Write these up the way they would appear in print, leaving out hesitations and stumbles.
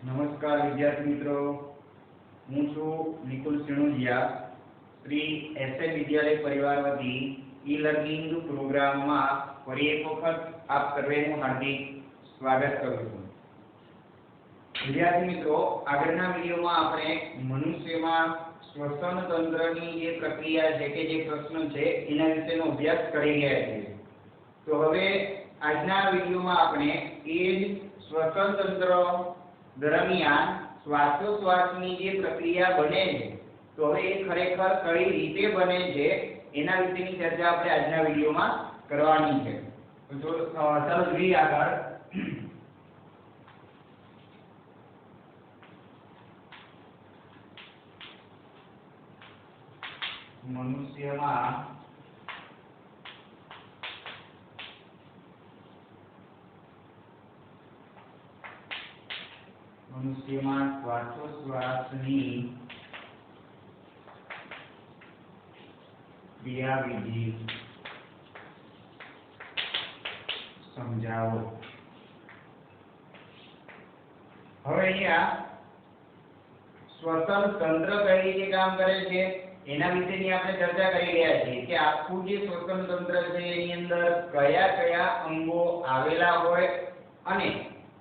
નમસ્કાર વિદ્યાર્થી મિત્રો, હું છું નિકુલ સિણોદિયા. શ્રી એસએ વિદ્યાલય પરિવાર વતી ઈ લર્નિંગ પ્રોગ્રામમાં ફરી એક વખત આપ સર્વેનું હાર્દિક સ્વાગત કરું છું. વિદ્યાર્થી મિત્રો, આગળના વિડીયોમાં આપણે મનુષ્યમાં શ્વસન તંત્રની જે પ્રક્રિયા છે કે જે પ્રશ્ન છે એના વિશેનો અભ્યાસ કરી રહ્યા છીએ. તો હવે આજના વિડીયોમાં આપણે એ જ શ્વસન તંત્ર દરમિયાન શ્વાસોશ્વાસની જે પ્રક્રિયા બને છે, તો હવે એ ખરેખર કઈ રીતે બને છે એના વિશેની ચર્ચા આપણે આજના વિડીયોમાં કરવાની છે. તો ચાલો જોઈએ આગળ. મનુષ્યમાં શ્વાસોશ્વાસની ક્રિયાવિધિ સમજાવો. હવે અહીંયા શ્વસન તંત્ર કઈ રીતે કામ કરે છે એના વિશેની આપણે ચર્ચા કરી રહ્યા છીએ કે આખું જે શ્વસન તંત્ર છે એની અંદર કયા કયા અંગો આવેલા હોય અને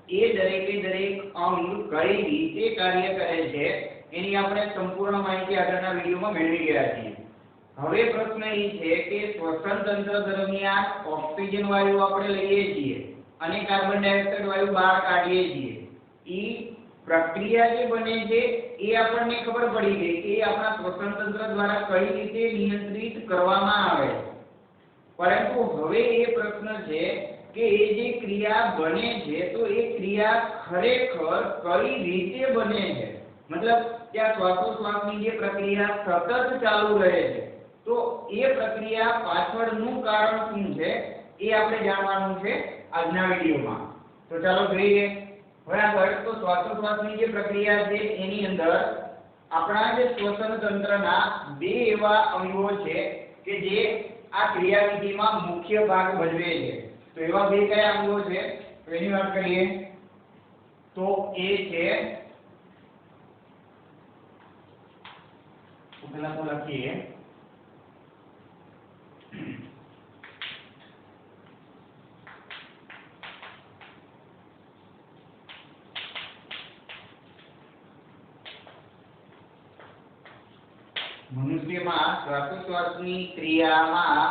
એ દરેકે દરેક અંગ કઈ રીતે કાર્ય કરે છે એની આપણે સંપૂર્ણ માહિતી આગળના વિડીયોમાં મેળવી ગયા છીએ. હવે પ્રશ્ન એ છે કે શ્વસન તંત્ર દરમિયાન ઓક્સિજન વાયુ આપણે લઈએ છીએ અને કાર્બન ડાયોક્સાઇડ વાયુ બહાર કાઢીએ છીએ. એ પ્રક્રિયા જે બને છે એ આપણને ખબર પડી ગઈ કે આપણા શ્વસન તંત્ર દ્વારા કઈ રીતે નિયંત્રિત કરવામાં આવે છે. પરંતુ હવે એ પ્રશ્ન છે કે એ જે ક્રિયા બને છે તો એ ક્રિયા ખરેખર કઈ રીતે બને છે. મતલબ ત્યાં શ્વાસોશ્વાસની જે પ્રક્રિયા સતત ચાલુ રહે છે, તો એ પ્રક્રિયા પાછળનું કારણ શું છે એ આપણે જાણવાનું છે આજના વિડીયોમાં. તો ચાલો જોઈએ. હવે આગળ તો શ્વાસોશ્વાસની જે પ્રક્રિયા છે એની અંદર આપણા જે શ્વસન તંત્રના બે એવા અંગો છે કે જે આ ક્રિયાવિધિમાં મુખ્ય ભાગ ભજવે છે. તો એવા બે કયા અંગો છે તો એની વાત કરીએ તો એ છે, પહેલા તો લખીએ મનુષ્યમાં શ્વાસોશ્વાસની ક્રિયામાં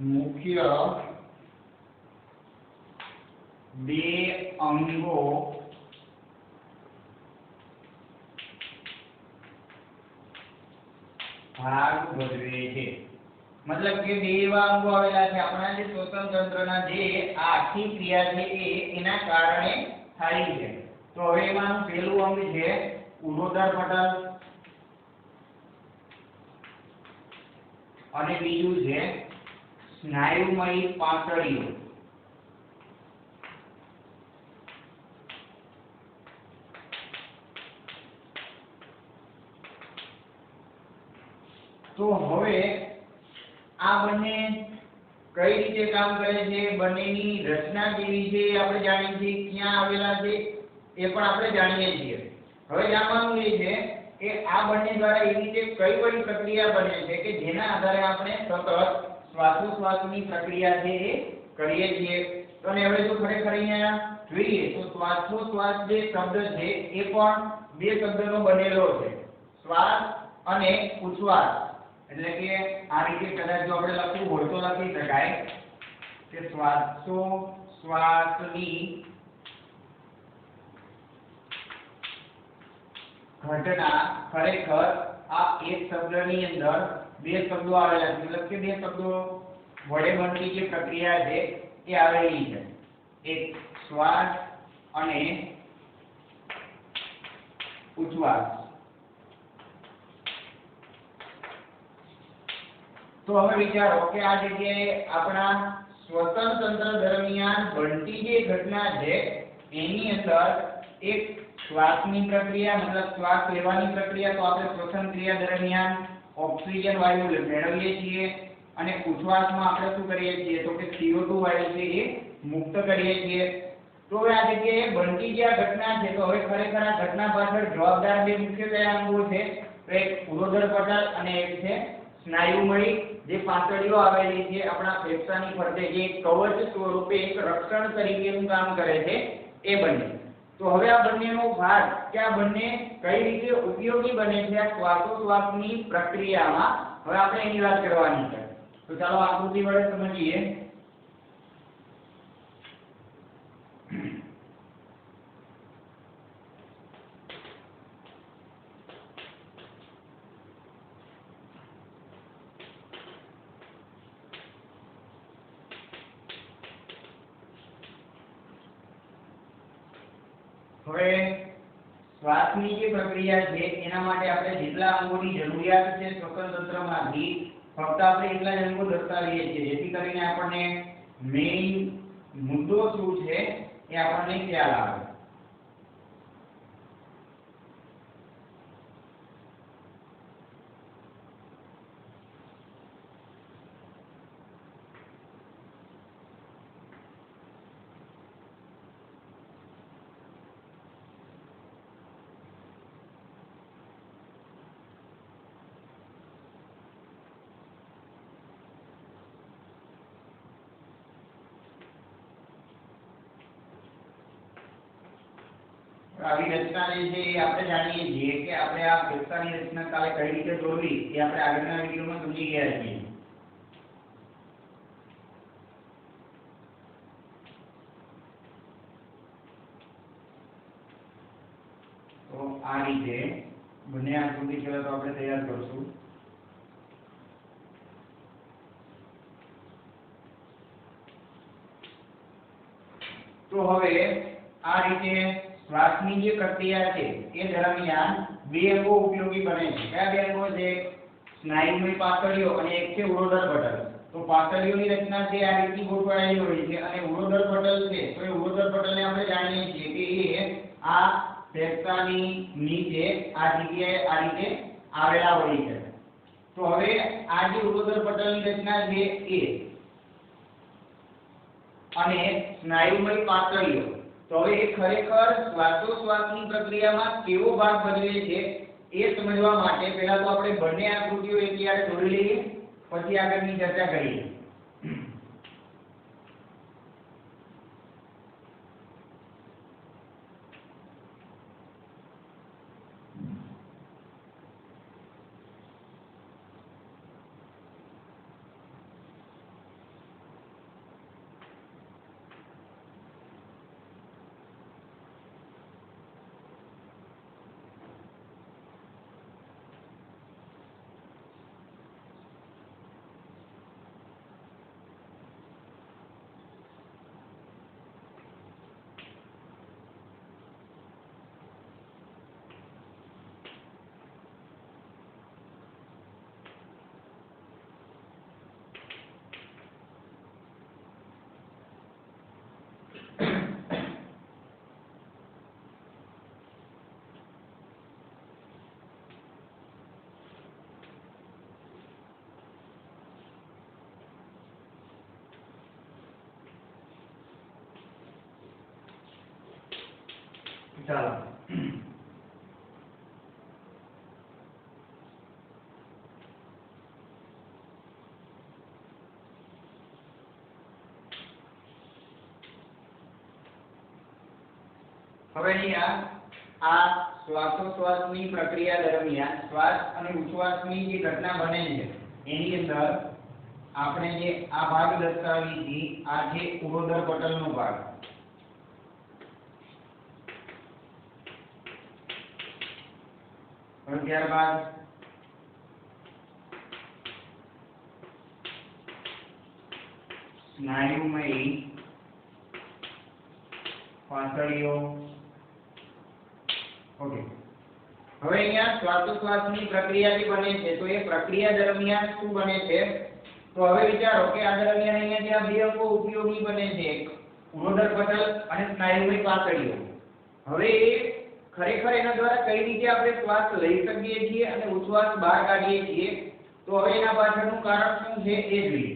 મુખ્ય બે અંગો ભાગ ભજવે છે. મતલબ કે બે એવા અંગો આવેલા છે આપણા જે શ્વસન તંત્રના જે આખી ક્રિયા છે એના કારણે થાય છે. તો હવે એમાં પહેલું અંગ છે ઉરોદર પટલ અને બીજું છે સ્નાયુમય પાંસળીઓ. તો હવે આ બંને કઈ રીતે કામ કરે છે, બંનેની રચના કેવી છે આપણે જાણીએ છીએ, ક્યાં આવેલા છે એ પણ આપણે જાણીએ છીએ. હવે જાણવાનું એ છે કે આ બંને દ્વારા એવી રીતે કઈ કઈ પ્રક્રિયા બને છે કે જેના આધારે આપણે સતત શ્વાસોશ્વાસની પ્રક્રિયા છે એ કરીએ છીએ. તો હવે જો ખરેખર અહીંયા જોઈએ તો શ્વાસોશ્વાસ જે શબ્દ છે એ પણ બે શબ્દનો બનેલો છે, શ્વાસ અને ઉચ્છ્વાસ. એટલે કે આ રીતે કદાચ જો આપણે લખવું હોય તો લખી શકાય કે શ્વાસોશ્વાસની ઘટના ખરેખર આ એક શબ્દની અંદર બે શબ્દો આવેલા છે. મતલબ કે બે શબ્દો વડે બનતી જે પ્રક્રિયા છે એ આવેલી છે, એક શ્વાસ અને ઉચ્છ્વાસ. તો હવે વિચારો કે આ જગ્યાએ આપણા શ્વસન તંત્ર દરમિયાન બનતી જે ઘટના છે એની અંદર એક શ્વાસની પ્રક્રિયા મતલબ શ્વાસ લેવાની પ્રક્રિયા, તો આપણે શ્વસન ક્રિયા દરમિયાન ઓક્સિજન વાયુ મેળવીએ છીએ અને ઉચ્છ્વાસમાં આપણે શું કરીએ છીએ તો કે CO2 વાયુ છે એ મુક્ત કરીએ છીએ। તો હવે આ જગ્યાએ બનતી જે આ ઘટના છે તો હવે ખરેખર આ ઘટના પાછળ જવાબદાર બે મુખ્ય કયા અંગો છે તો એક ઉરોદર પટલ અને એક છે સ્નાયુમય જે પાંતળીઓ આવેલી છે આપણા ફેફસાની ફરતે જે કવચ સ્વરૂપે એક રક્ષણ તરીકેનું કામ કરે છે એ બંને। તો હવે આ બંનેનો ભાગ કે આ બંને કઈ રીતે ઉપયોગી બને છે આ શ્વાસોશ્વાસની પ્રક્રિયામાં હવે આપણે એની વાત કરવાની છે। તો ચાલો આકૃતિ વડે સમજીએ। હવે શ્વાસની જે પ્રક્રિયા છે એના માટે આપણે જેટલા અંગોની જરૂરિયાત છે શ્વસન તંત્રમાંથી ફક્ત આપણે એટલા જ અંગો દર્શાવીએ છીએ જેથી કરીને આપણને મેઇન મુદ્દો શું છે એ આપણને ખ્યાલ આવે। આવી રચના જે છે એ આપણે જાણીએ છીએ કે આપણે આ ફેફસાની રચના કાલે કઈ રીતે દોરવી એ આપણે આગળના વિડિયોમાં સમજી ગયા છીએ। તો આ રીતે બંને આકૃતિ પહેલા તો આપણે તૈયાર કરશું। તો હવે આ રીતે શ્વાસની જે પ્રક્રિયા છે એ દરમિયાન બે અંગો ઉપયોગી બને છે। કયા બે અંગો છે સ્નાયુમય પાંતળીઓ અને એક છે ઉરોદર પટલ। તો પાંતળીઓની રચના છે આ રીતની ગોઠવાયેલી હોય છે અને ઉરોદર પટલ છે તો એ ઉરોદર પટલને આપણે જાણીએ છીએ કે એ આ ફેફસાની નીચે આ જગ્યાએ આ રીતે આવેલા હોય છે। તો હવે આ જે ઉરોદર પટલની રચના છે એ અને સ્નાયુમય પાંતળીઓ તો હવે એ ખરેખર શ્વાસોશ્વાસની પ્રક્રિયામાં કેવો ભાગ ભજવે છે એ સમજવા માટે પહેલા તો આપણે બંને આકૃતિઓ એકસાથે જોડી લઈએ પછી આગળની ચર્ચા કરીએ। ચાલો હવે અહીંયા આ શ્વાસોશ્વાસની પ્રક્રિયા દરમિયાન શ્વાસ અને ઉચ્છ્વાસની જે ઘટના બને છે એની અંદર આપણે જે આ ભાગ દર્શાવી છે આ છે ઉરોદર પટલનો ભાગ। और ત્યારબાદ સ્નાયુમય પાંતળીઓ। ઓકે હવે અહીંયા શ્વાસોશ્વાસની પ્રક્રિયા જે બને છે તો એ પ્રક્રિયા દરમિયાન શું બને છે તો હવે વિચારો કે આ દરમિયાન અહીંયા જે આ બે અંગો ઉપયોગી બને છે ઉરોદર પટલ અને સ્નાયુમય પાંતળીઓ। હવે ખરેખર એના દ્વારા કઈ રીતે આપણે શ્વાસ લઈ શકીએ છીએ અને ઉચ્છ્વાસ બહાર કાઢીએ છીએ તો હવે એના પાછળનું કારણ શું છે એ જોઈએ.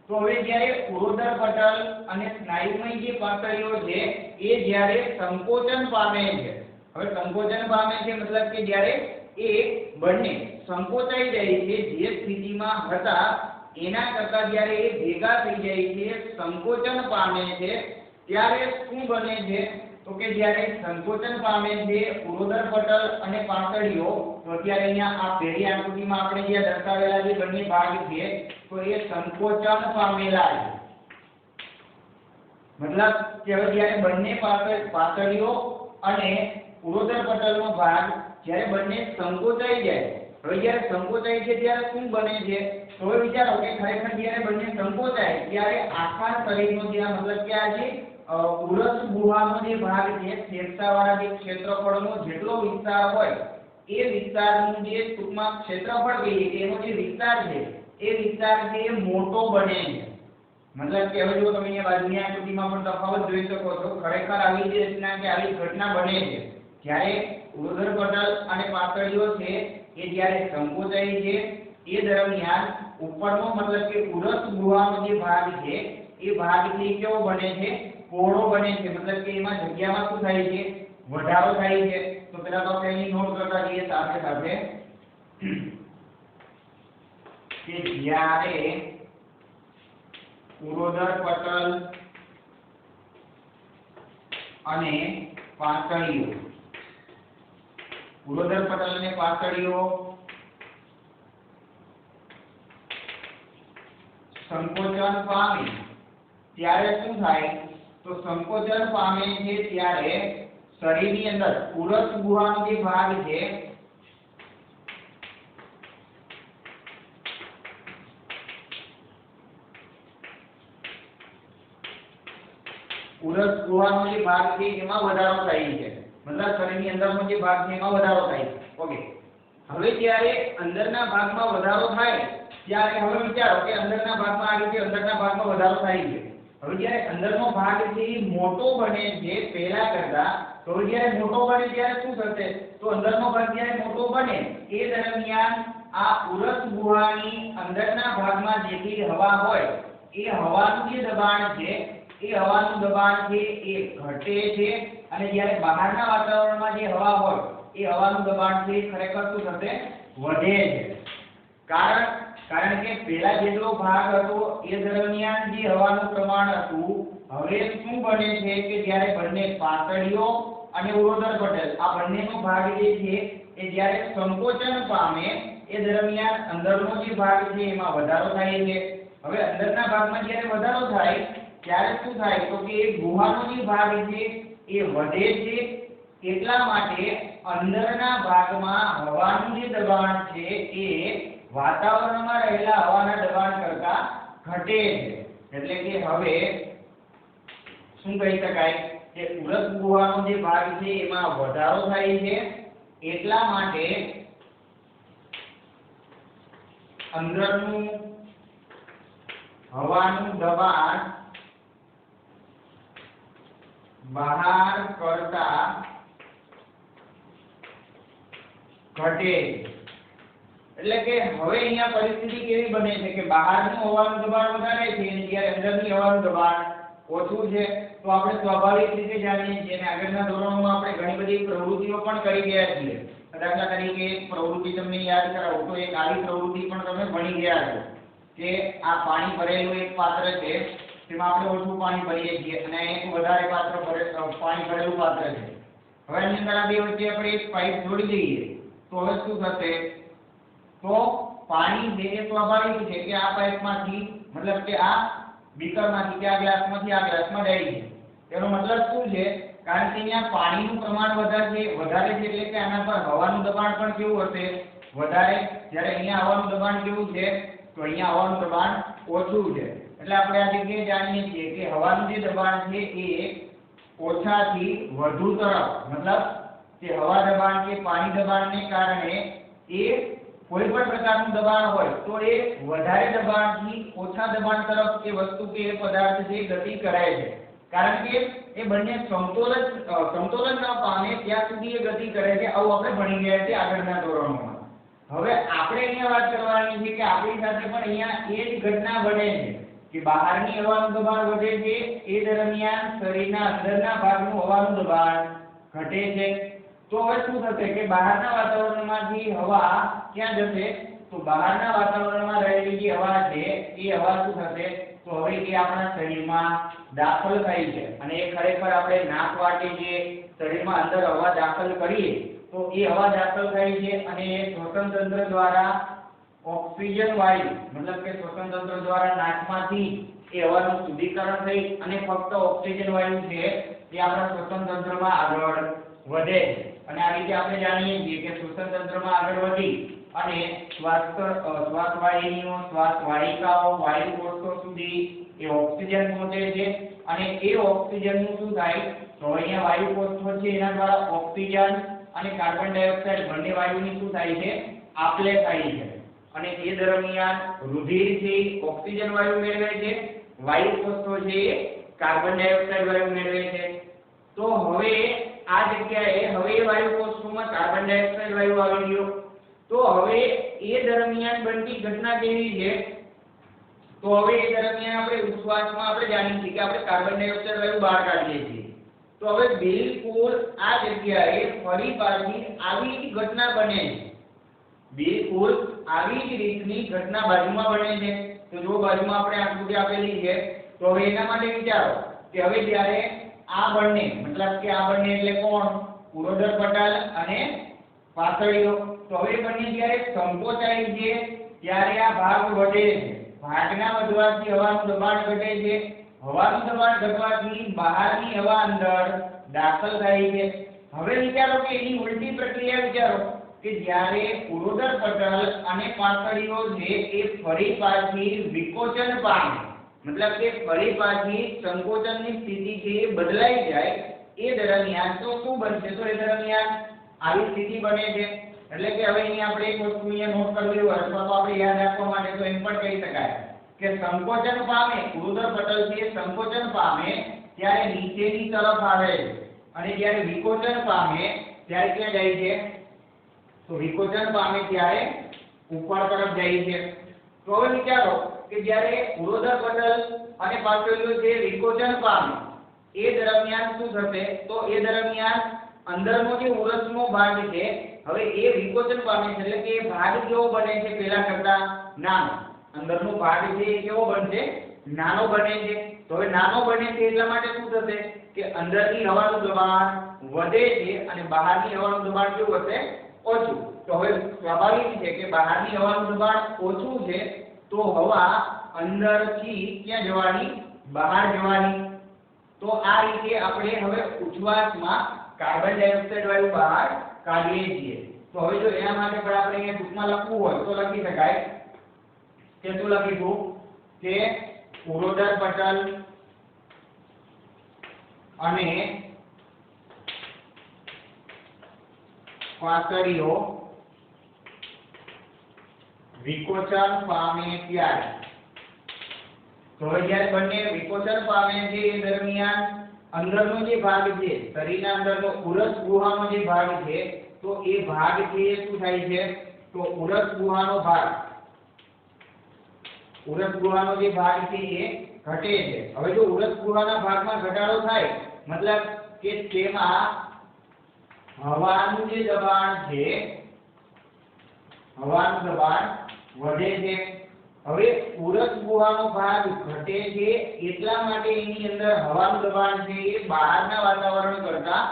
તો હવે જ્યારે ઉરોદર પટલ અને સ્નાયુમય જે પાતળીઓ છે એ જ્યારે સંકોચન પામે છે, હવે સંકોચન પામે છે મતલબ કે જ્યારે એ બંને સંકોચાઈ જાય છે, જે સ્થિતિમાં હતા એના કરતા જ્યારે એ ભેગા થઈ જાય છે, સંકોચન પામે છે, ત્યારે શું બને છે તો કે જ્યારે સંકોચન પામે છે ઉરોદર પટલ અને પાતળીઓ, તો અત્યારે અહીંયા આ પહેલી આકૃતિમાં આપણે જે દર્શાવેલા જે બંને ભાગ છે તો એ સંકોચન પામેલા છે. મતલબ કે હવે જ્યારે બંને પાતળીઓ અને ઉરોદર પટલનો ભાગ જ્યારે બંને સંકોચાઈ જાય, હવે જ્યારે સંકોચાય છે ત્યારે શું બને છે તો હવે વિચારો કે ખરેખર જ્યારે બંને સંકોચાય ત્યારે આખા શરીરનો જે મતલબ કે આ જે ઉરસ ગુહાનો જે ભાગ છે, ફેફસાવાળા જે ક્ષેત્રફળનો જેટલો વિસ્તાર હોય એ વિસ્તારનું જે ટૂંકમાં ક્ષેત્રફળ કહીએ કે એનો જે વિસ્તાર છે એ વિસ્તાર છે એ મોટો બને છે. મતલબ કે હવે જો તમે અહીંયા બાજુની આકૃતિમાં પણ તફાવત જોઈ શકો છો, ખરેખર આવી જે રચના કે આવી ઘટના બને છે જ્યારે ઉરોદર પટલ અને પાતળીઓ છે એ જ્યારે સંકોચાય છે એ દરમિયાન ઉપરનો મતલબ કે ઉરસ ગુહાનો જે ભાગ છે એ ભાગ છે કેવો બને છે, પહોળો બને છે. મતલબ કે એમાં જગ્યામાં શું થાય છે, વધારો થાય છે. તો પેલા તો આપણે અહીં નોટ કરતા જઈએ સાથે સાથે કે જ્યારે ઉરોદર પટલ અને પાતળીઓ, ઉરોદર પટલ અને પાતળીઓ સંકોચન પામે ત્યારે શું થાય તો સંકોચન પામે છે ત્યારે શરીરની અંદર ઉરસ ગુહાનો જે ભાગ છે ઉરસ ગુહાનો જે ભાગ છે એમાં વધારો થાય છે, મતલબ શરીરની અંદરનો જે ભાગ છે એમાં વધારો થાય છે. ઓકે, હવે જ્યારે અંદરના ભાગમાં વધારો થાય ત્યારે હવે વિચારો કે અંદરના ભાગમાં આ રીતે અંદરના ભાગમાં વધારો થાય છે. હવે જ્યારે અંદરનો ભાગ છે એ મોટો બને છે પહેલા કરતા, તો જ્યારે મોટો બને ત્યારે શું થશે તો અંદરનો ભાગ જ્યારે મોટો બને એ દરમિયાન આ ઉરસ ગુહાની અંદરના ભાગમાં જેટલી હવા હોય એ હવાનું જે દબાણ છે એ હવાનું દબાણ છે એ ઘટે છે, અને જ્યારે બહારના વાતાવરણમાં જે હવા હોય એ હવાનું દબાણ છે ખરેખર શું થશે, વધે છે. કારણ કે પહેલા જેટલો ભાગ હતો એ દરમિયાન જે હવાનું પ્રમાણ હતું, હવે શું બને છે કે જ્યારે બંને પાતળીઓ અને ઉરોદર પટલ આ બંનેનો ભાગ જે છે એ જ્યારે સંકોચન પામે એ દરમિયાન અંદરનો જે ભાગ છે એમાં વધારો થાય છે. હવે અંદરના ભાગમાં જ્યારે વધારો થાય ત્યારે શું થાય તો કે એ ગુહાનો જે ભાગ છે એ વધે છે, એટલા માટે અંદરના ભાગમાં હવાનું જે દબાણ છે એ વાતાવરણમાં રહેલા હવાના દબાણ કરતા ઘટે છે. એટલે કે હવે શું કહી શકાય કે ઉરસ ગુહાનો જે ભાગ છે એમાં વધારો થાય છે, એટલા માટે અંદરનું હવાનું દબાણ બહાર કરતા ઘટે. એટલે કે હવે અહીંયા પરિસ્થિતિ કેવી બને છે કે બહારનું હવાનું દબાણ વધારે છે અને જ્યારે અંદરની હવાનું દબાણ ઓછું છે. તો આપણે સ્વાભાવિક રીતે જાણીએ છીએ અને આગળના ધોરણોમાં આપણે ઘણી બધી પ્રવૃત્તિઓ પણ કરી ગયા છીએ. દાખલા તરીકે એક પ્રવૃત્તિ તમને યાદ કરાવું તો એક આવી પ્રવૃત્તિ પણ તમે ભણી ગયા છો કે આ પાણી ભરેલું એક પાત્ર છે, તેમાં આપણે ઓછું પાણી ભરીએ છીએ અને એક વધારે પાણી ભરેલું પાત્ર છે. હવે આની અંદર આ બે વચ્ચે આપણે એક પાઇપ જોડી દઈએ તો હવે શું થશે તો પાણી જે સ્વાભાવિક છે કે આ પાઇપમાંથી મતલબ કે આ બીકરમાંથી કે આ ગ્લાસમાંથી આ ગ્લાસમાં જાય છે. તેનો મતલબ શું છે, કારણ કે અહીંયા પાણીનું પ્રમાણ વધારે છે એટલે કે આના પર હવાનું દબાણ પણ કેવું હશે, વધારે. જ્યારે અહીંયા હવાનું દબાણ કેવું છે તો અહીંયા હવાનું દબાણ ઓછું છે. એટલે આપણે આ જગ્યાએ જાણીએ છીએ કે હવાનું જે દબાણ છે એ ઓછાથી વધુ તરફ, મતલબ કે હવા દબાણ કે પાણી દબાણને કારણે એ કોઈ પણ પ્રકારનું દબાણ હોય તો એ વધારે દબાણથી ઓછા દબાણ તરફ એ વસ્તુ કે એ પદાર્થ જે ગતિ કરે છે. કારણ કે એ બંને સમતોલન ન પામે ત્યાં સુધી એ ગતિ કરે છે. આવું આપણે ભણી ગયા છીએ આગળના ધોરણોમાં. હવે આપણે અહીંયા વાત કરવાની છે કે આપણી સાથે પણ અહીંયા એ જ ઘટના બને છે કે બહારની હવાનું દબાણ વધે છે, એ દરમિયાન શરીરના અંદરના ભાગનું હવાનું દબાણ ઘટે છે. તો હવે શું થશે કે બહારના વાતાવરણમાંથી હવા ક્યાં જશે? તો બહારના વાતાવરણમાં રહેલી જે હવા છે એ હવા શું થશે? તો હવે એ આપણા શરીરમાં દાખલ થાય છે અને એ ખરેખર આપણે નાક વાટે જે શરીરમાં અંદર હવા દાખલ કરીએ તો એ હવા દાખલ થાય છે અને શ્વસન તંત્ર દ્વારા ઓક્સિજન વાયુ મતલબ કે શ્વસન તંત્ર દ્વારા નાકમાંથી એ હવાનું શુદ્ધિકરણ થઈ અને ફક્ત ઓક્સિજન વાયુ છે એ આપણા શ્વસન તંત્રમાં આગળ વધે અને આ રીતે આપણે જાણીએ છીએ કે શ્વસન તંત્રમાં આગળ વધી અને શ્વાસવાહિનીઓ, શ્વાસવાહિકાઓ, વાયુ કોષો સુધી એ ઓક્સિજન પહોંચે છે અને એ ઓક્સિજનનું શું થાય? તો અહીંયા વાયુ કોષો છે એના દ્વારા ઓક્સિજન અને કાર્બન ડાયોક્સાઇડ બંને વાયુની શું થાય છે? આપલે થાય છે અને એ દરમિયાન રુધિરથી ઓક્સિજન વાયુ મેળવે છે, વાયુ કોષો છે કાર્બન ડાયોક્સાઇડ વાયુ મેળવે છે. તો હવે આ જગ્યાએ હવે વાયુ કોષોમાં કાર્બન ડાયોક્સાઇડ વાયુ આવી ગયો. તો હવે એ દરમિયાન બનતી ઘટના કેવી છે? તો હવે એ દરમિયાન આપણે ઉચ્છ્વાસમાં આપણે જાણીએ છીએ કે આપણે કાર્બન ડાયોક્સાઇડ વાયુ બહાર કાઢીએ છીએ. તો હવે બિલકુલ આ જગ્યાએ ફરી પાછી આવી જ ઘટના બને છે. બિલકુલ આવી જ રીતની ઘટના બાજુમાં બને છે. તો જો બાજુમાં આપણે આકૃતિ આપેલી છે તો હવે એના માટે વિચારો કે હવે જ્યારે આ બંને મતલબ કે આ બંને એટલે કોણ? ઉરોદર પટલ અને પાતળીઓ. તો હવે બંને જ્યારે સંકોચાય છે ત્યારે આ ભાગ વધે છે. ભાગના વધવાથી હવાનું દબાણ ઘટે છે. હવાનું દબાણ ઘટવાથી બહારની હવા અંદર દાખલ થાય છે. હવે વિચારો કે એની ઉલટી પ્રક્રિયા વિચારો કે જ્યારે ઉરોદર પટલ અને પાતળીઓ છે એ ફરી પાછી વિકોચન પામે મતલબ કે ફરી પાછી સંકોચનની સ્થિતિ છે એ બદલાઈ જાય એ દરમિયાન તો શું બનશે? તો એ દરમિયાન આવી સ્થિતિ બને છે. એટલે કે હવે અહીં આપણે એક વસ્તુ અહીંયા નોટ કરવી હોય અથવા તો આપણે યાદ રાખવા માટે તો એમ પણ કહી શકાય કે સંકોચન પામે ઉરોદર પટલ છે સંકોચન પામે ત્યારે નીચેની તરફ આવે અને જ્યારે વિકોચન પામે ત્યારે ક્યાં જાય છે? તો વિકોચન પામે ત્યારે ઉપર તરફ જાય છે. તો હવે વિચારો કે જ્યારે ઉરોદર પટલ અને પાતળીઓ જે વિકોચન પામે એ દરમિયાન શું થશે? તો એ દરમિયાન અંદરનો જે ઉરસનો ભાગ છે હવે એ વિકોચન પામે છે એટલે કે એ ભાગ કેવો બને છે? પહેલા કરતા નાનો. અંદરનો ભાગ છે એ કેવો બનશે? નાનો બને છે. તો હવે નાનો બને છે એટલા માટે શું થશે કે અંદરની હવાનું દબાણ વધે છે અને બહારની હવાનું દબાણ કેવું હશે? ઓછું. તો હવે સ્વાભાવિક છે કે બહારની હવાનું દબાણ ઓછું છે તો હવા અંદરથી ક્યાં જવાની? બહાર જવાની. તો આ રીતે આપણે હવે ઉચ્છ્વાસમાં કાર્બન ડાયોક્સાઇડ વાયુ બહાર કાઢીએ છીએ. તો હવે જો એના માટે પણ આપણે અહીંયા ટૂંકમાં લખવું હોય તો લખી શકાય કે શું લખીશું કે ઉરોદર પટલ અને પાતળીઓ વિકોચન પામે ત્યારે તો જ્યારે બંને વિકોચન પામે છે એ દરમિયાન અંદરનો જે ભાગ છે શરીરના અંદરનો ઉરસ ગુહાનો જે ભાગ છે તો એ ભાગ છે શું થાય છે? તો ઉરસ ગુહાનો જે ભાગ છે એ ઘટે છે. હવે જો ઉરસ ગુહાના ભાગમાં ઘટાડો થાય મતલબ કે તેમાં હવાનું જે દબાણ છે હવાનું દબાણ વધે છે. હવે ઉરસ ગુહાનો ભાગ ઘટે છે એટલા માટે એની અંદર હવાનું દબાણ છે એ બહારના વાતાવરણ કરતા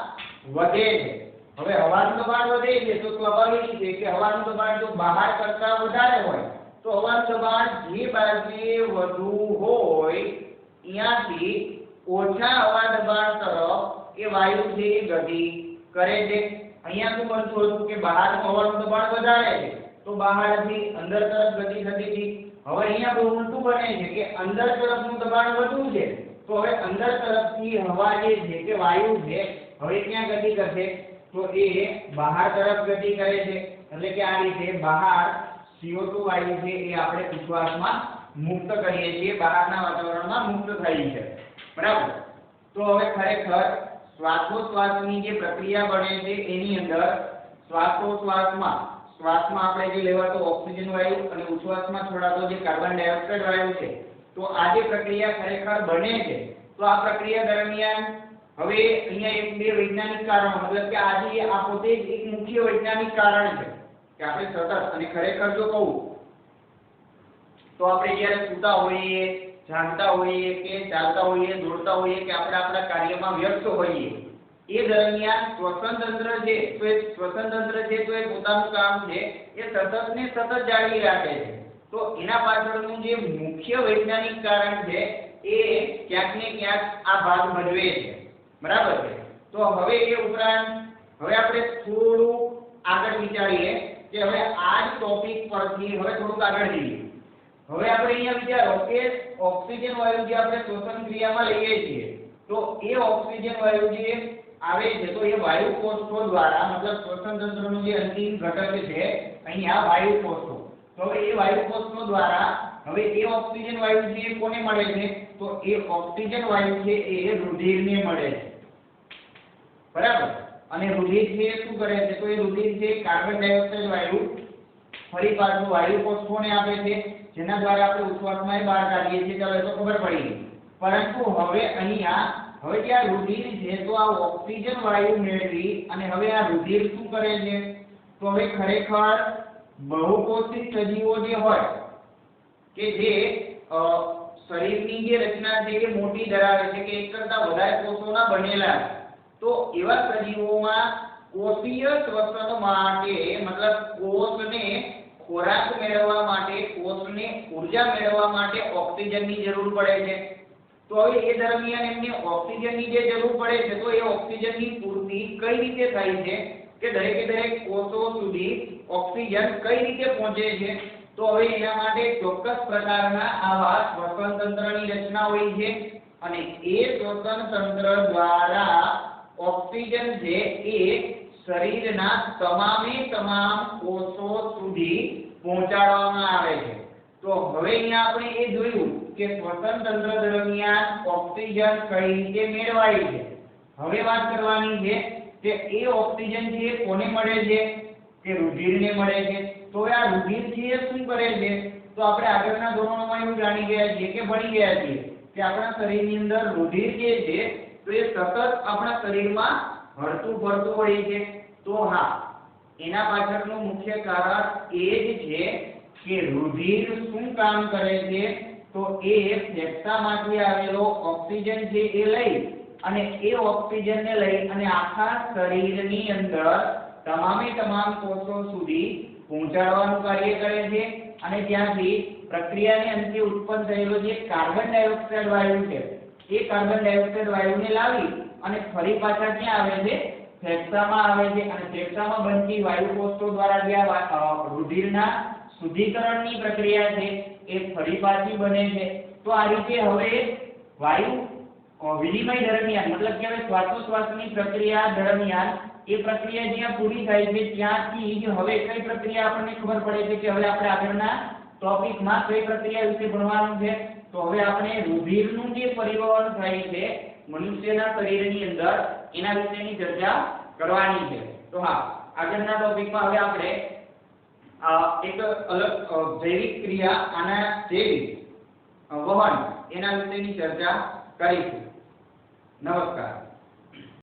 વધે છે. હવે હવાનું દબાણ વધે છે તો સ્વાભાવિક છે કે હવાનું દબાણ જો બહાર કરતા વધારે હોય તો હવાનું દબાણ જે બાજુએ વધુ હોય ત્યાંથી ઓછા હવા દબાણ તરફ એ વાયુ છે એ ગતિ કરે છે. અહીંયા શું બનતું હતું કે બહારનું હવાનું દબાણ વધારે છે તો બહારથી અંદર તરફ ગતિ થતી હતી. હવે અહીંયા બહુ ઉલટું બને છે કે અંદર તરફનું દબાણ વધુ છે તો હવે અંદર તરફથી હવા જે છે કે વાયુ છે હવે ક્યાં ગતિ કરશે? તો એ બહાર તરફ ગતિ કરે છે. એટલે કે આ રીતે બહાર CO2 વાયુ છે એ આપણે ઉચ્છ્વાસમાં મુક્ત કરીએ છીએ, બહારના વાતાવરણમાં મુક્ત થઈ છે. બરાબર. તો હવે ખરેખર શ્વાસોચ્છ્વાસની જે પ્રક્રિયા બને છે એની અંદર શ્વાસોચ્છ્વાસમાં શ્વાસમાં આપણે જે લેવાતો ઓક્સિજન વાયુ અને ઉચ્છ્વાસમાં છોડાતો જે કાર્બન ડાયોક્સાઇડ વાયુ છે, તો આ જે પ્રક્રિયા ખરેખર બને છે, તો આ પ્રક્રિયા દરમિયાન હવે અહીંયા એક બે વૈજ્ઞાનિક કારણો, મતલબ કે આજે આ પોતે જ એક મુખ્ય વૈજ્ઞાનિક કારણ છે કે આપણે સતત, અને ખરેખર જો કહું તો આપણે જ્યારે સૂતા હોઈએ, જાગતા હોઈએ કે ચાલતા હોઈએ, દોડતા હોઈએ કે આપણે આપણા કાર્યમાં વ્યસ્ત હોઈએ, એ દરમિયાન શ્વસન તંત્ર છે, તો એ શ્વસન તંત્ર છે તો એ પોતાનું કામ છે એ સતત ને સતત જાળવી રાખે છે. તો એના પાછળનું જે મુખ્ય વૈજ્ઞાનિક કારણ છે એ ક્યાંક ને ક્યાંક આ ભાગ ભજવે છે, બરાબર છે. તો હવે એ ઉપરાંત હવે આપણે થોડું આગળ વિચારીએ કે હવે આ જ ટોપિક પરથી હવે થોડુંક આગળ જઈએ. હવે આપણે અહીંયા વિચારો કે ઓક્સિજન વાયુ જે આપણે શ્વસન ક્રિયામાં લઈએ છીએ, તો એ ઓક્સિજન વાયુ જે આવે છે તો એ વાયુ કોષો દ્વારા, મતલબ શ્વસન તંત્રનું જે અંતિમ ઘટક છે અહીંયા વાયુ કોષો, તો હવે એ વાયુ કોષો દ્વારા હવે એ ઓક્સિજન વાયુ જે કોને મળે છે, તો એ ઓક્સિજન વાયુ છે એ રુધિરને મળે છે, બરાબર. અને રુધિર છે શું કરે છે, તો એ રુધિર છે કાર્બન ડાયોક્સાઇડ વાયુ ફરી પાછું વાયુ કોષોને આપે છે, જેના દ્વારા આપણે ઉચ્છ્વાસમાં બહાર કાઢીએ છીએ. ચાલો એ તો ખબર પડી ગઈ. પરંતુ હવે અહીંયા હવે જે આ રુધિર છે તો આ ઓક્સિજન વાયુ મેળવી અને હવે આ રુધિર શું કરે છે, તો હવે ખરેખર બહુકોષિક સજીવો જે હોય કે જે શરીરની જે રચના છે એ મોટી ધરાવે છે કે એક કરતા વધારે કોષોના બનેલા, તો એવા સજીવોમાં કોષીય શ્વસન માટે, મતલબ કોષને ખોરાક મેળવવા માટે, કોષને ઊર્જા મેળવવા માટે ઓક્સિજનની જરૂર પડે છે. તો હવે એ દરમિયાન એમને ઓક્સિજનની જે જરૂર પડે છે તો એ ઓક્સિજનની પૂર્તિ કઈ રીતે થાય છે કે દરેકે દરેક કોષો સુધી ઓક્સિજન કઈ રીતે પહોંચે છે, તો હવે એના માટે ચોક્કસ પ્રકારના આવા શ્વસન તંત્રની રચના હોય છે અને એ શ્વસન તંત્ર દ્વારા ઓક્સિજન છે એ શરીરના તમામે તમામ કોષો સુધી પહોંચાડવામાં આવે છે. તો હવે અહીંયા આપણે એ જોયું કે શ્વસન તંત્ર દરમિયાન ઓક્સિજન કઈ રીતે મેળવાય છે. હવે વાત કરવાની છે કે એ ઓક્સિજન છે કોને મળે છે, કે રુધિરને મળે છે. તો આ રુધિર છે શું કરે છે, તો આપણે આગળના ધોરણોમાં એવું જાણી ગયા છીએ કે ભણી ગયા છીએ કે આપણા શરીરની અંદર રુધિર જે છે તો એ સતત આપણા શરીરમાં હરતું ફરતું હોય છે. તો હા, એના પાછળનું મુખ્ય કારણ એ જ છે કે રુધિર શું કામ કરે છે, તો એ ફેફસામાંથી આવેલો ઓક્સિજન છે એ લઈ અને એ ઓક્સિજનને લઈ અને આખા શરીરની અંદર તમામે તમામ કોષો સુધી પહોંચાડવાનું કાર્ય કરે છે. અને ત્યાંથી પ્રક્રિયાને અંતે ઉત્પન્ન થયેલો જે કાર્બન ડાયોક્સાઇડ વાયુ છે એ કાર્બન ડાયોક્સાઇડ વાયુને લાવી અને ફરી પાછા ક્યાં આવે છે, ફેફસામાં આવે છે. અને ફેફસામાં બનતી વાયુ કોષો દ્વારા જે રુધિરના શુદ્ધિકરણની પ્રક્રિયા છે એ ફરી પાછી બને છે. તો આ રીતે હવે વાયુ વિનિમય દરમિયાન, મતલબ કે હવે શ્વાસોશ્વાસની પ્રક્રિયા દરમિયાન એ પ્રક્રિયા જ્યાં પૂરી થાય છે ત્યાંથી જ હવે કઈ પ્રક્રિયા આપણને ખબર પડે છે કે હવે આપણે આગળના ટોપિકમાં કઈ પ્રક્રિયા વિશે ભણવાનું છે. તો હવે આપણે રુધિરનું જે પરિવહન થાય છે મનુષ્યના શરીરની અંદર એના વિશેની ચર્ચા કરવાની છે. તો હા, આગળના ટોપિકમાં હવે આપણે એક અલગ જૈવિક ક્રિયા આના જૈવિક વહન એના વિશેની ચર્ચા કરીશું. નમસ્કાર.